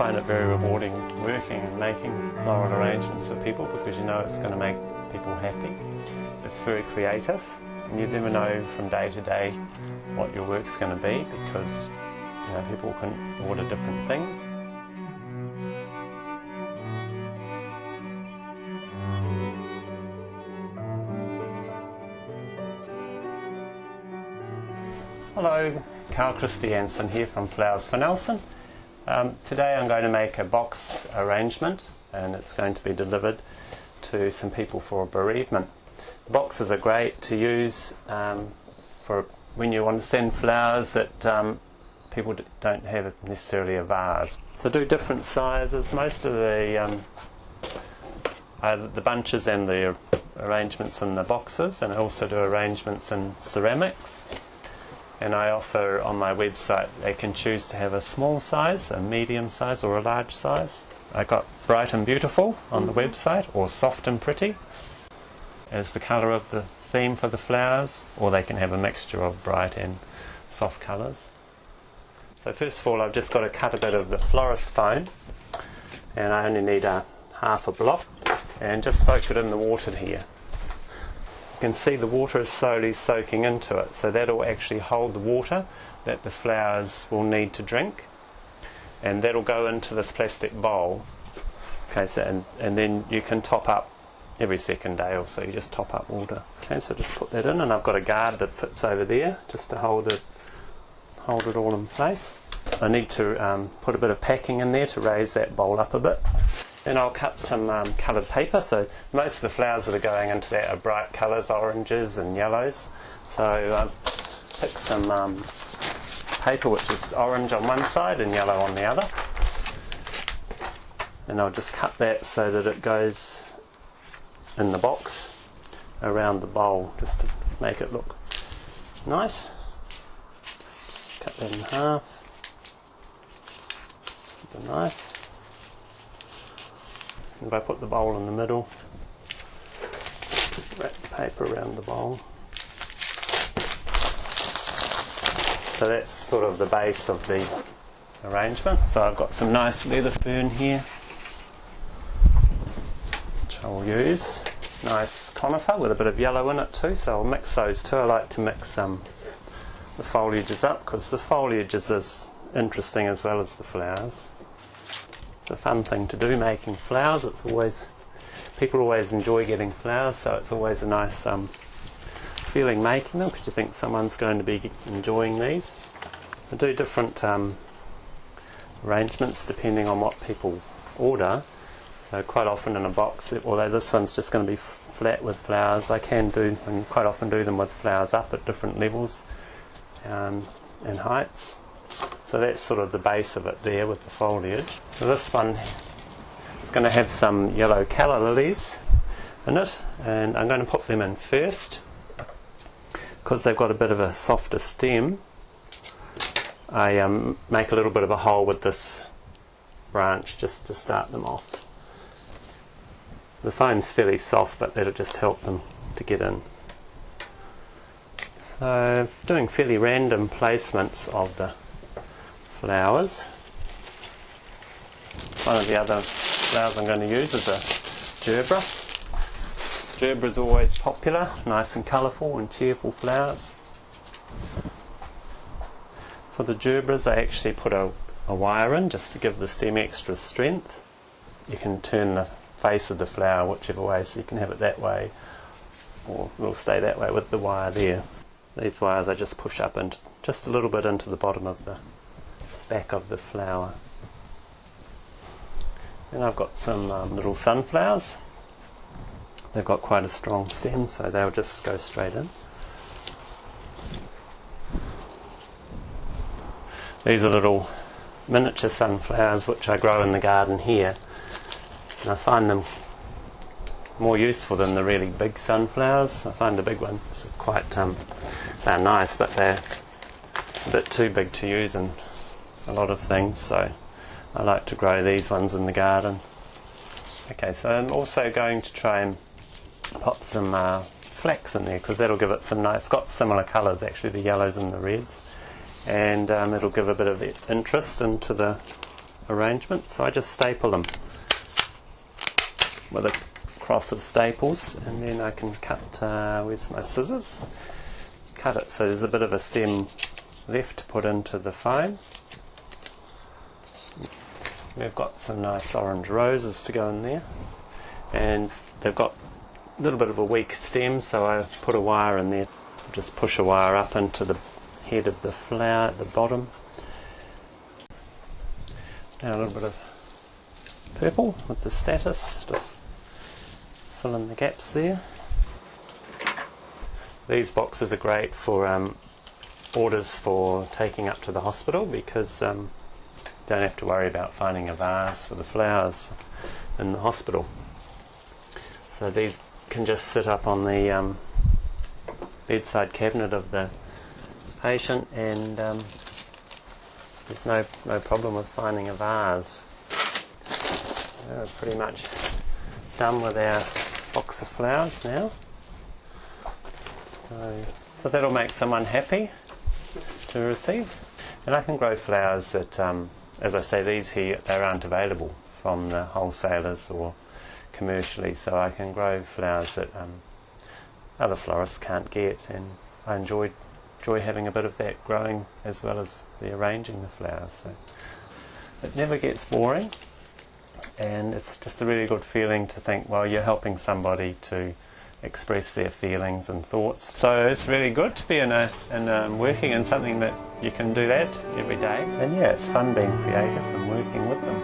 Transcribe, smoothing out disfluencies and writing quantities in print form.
find it very rewarding working and making floral arrangements for people because you know it's going to make people happy. It's very creative and you never know from day to day what your work's going to be because people can order different things. Hello, Carl Christiansen here from Flowers4Nelson. Today I'm going to make a box arrangement and it's going to be delivered to some people for a bereavement. Boxes are great to use for when you want to send flowers that people don't have necessarily a vase. So do different sizes. Most of the bunches and the arrangements in the boxes, and I also do arrangements in ceramics. And I offer on my website, they can choose to have a small size, a medium size or a large size. I got bright and beautiful on the website, or soft and pretty as the colour of the theme for the flowers, or they can have a mixture of bright and soft colours. So first of all I've just got to cut a bit of the florist foam, and I only need half a block, and just soak it in the water here. You can see the water is slowly soaking into it, so that will actually hold the water that the flowers will need to drink, and that will go into this plastic bowl. Okay, so and then you can top up every second day or so, you just top up water. Okay, so just put that in, and I've got a guard that fits over there just to hold it all in place. I need to put a bit of packing in there to raise that bowl up a bit. Then I'll cut some coloured paper. So most of the flowers that are going into that are bright colours, oranges and yellows. So pick some paper which is orange on one side and yellow on the other. And I'll just cut that so that it goes in the box around the bowl, just to make it look nice. Just cut that in half with the knife. And if I put the bowl in the middle, wrap the paper around the bowl. So that's sort of the base of the arrangement. So I've got some nice leather fern here, which I will use. Nice conifer with a bit of yellow in it too, so I'll mix those two. I like to mix the foliages up because the foliage is as interesting as well as the flowers. It's a fun thing to do, making flowers. People always enjoy getting flowers, so it's always a nice feeling making them because you think someone's going to be enjoying these. I do different arrangements depending on what people order. So quite often in a box, although this one's just going to be flat with flowers, I can do and quite often do them with flowers up at different levels and heights. So that's sort of the base of it there with the foliage. So this one is going to have some yellow calla lilies in it, and I'm going to put them in first because they've got a bit of a softer stem. I make a little bit of a hole with this branch just to start them off. The foam's fairly soft, but that'll just help them to get in. So doing fairly random placements of the flowers. One of the other flowers I'm going to use is a gerbera. Gerbera is always popular, nice and colourful and cheerful flowers. For the gerberas I actually put a wire in just to give the stem extra strength. You can turn the face of the flower whichever way, so you can have it that way or it'll stay that way with the wire there. These wires I just push up into just a little bit into the bottom of the back of the flower. And I've got some little sunflowers. They've got quite a strong stem, so they'll just go straight in. These are little miniature sunflowers which I grow in the garden here, and I find them more useful than the really big sunflowers. I find the big ones quite they're nice, but they're a bit too big to use in a lot of things, so I like to grow these ones in the garden. Okay, so I'm also going to try and pop some flax in there because that'll give it some nice, got similar colours actually, the yellows and the reds, and it'll give a bit of interest into the arrangement, so I just staple them with a cross of staples, and then I can cut, where's my scissors, cut it so there's a bit of a stem left to put into the foam. We've got some nice orange roses to go in there, and they've got a little bit of a weak stem, so I put a wire in there. Just push a wire up into the head of the flower at the bottom. Now a little bit of purple with the status to fill in the gaps there. These boxes are great for orders for taking up to the hospital, because don't have to worry about finding a vase for the flowers in the hospital. So these can just sit up on the bedside cabinet of the patient, and there's no problem with finding a vase. We're pretty much done with our box of flowers now. So that'll make someone happy to receive. And I can grow flowers that, as I say, these here, they aren't available from the wholesalers or commercially, so I can grow flowers that other florists can't get, and I enjoy having a bit of that growing as well as the arranging the flowers. So it never gets boring, and it's just a really good feeling to think, well, you're helping somebody to express their feelings and thoughts. So it's really good to be working in something that you can do that every day. And yeah, it's fun being creative and working with them.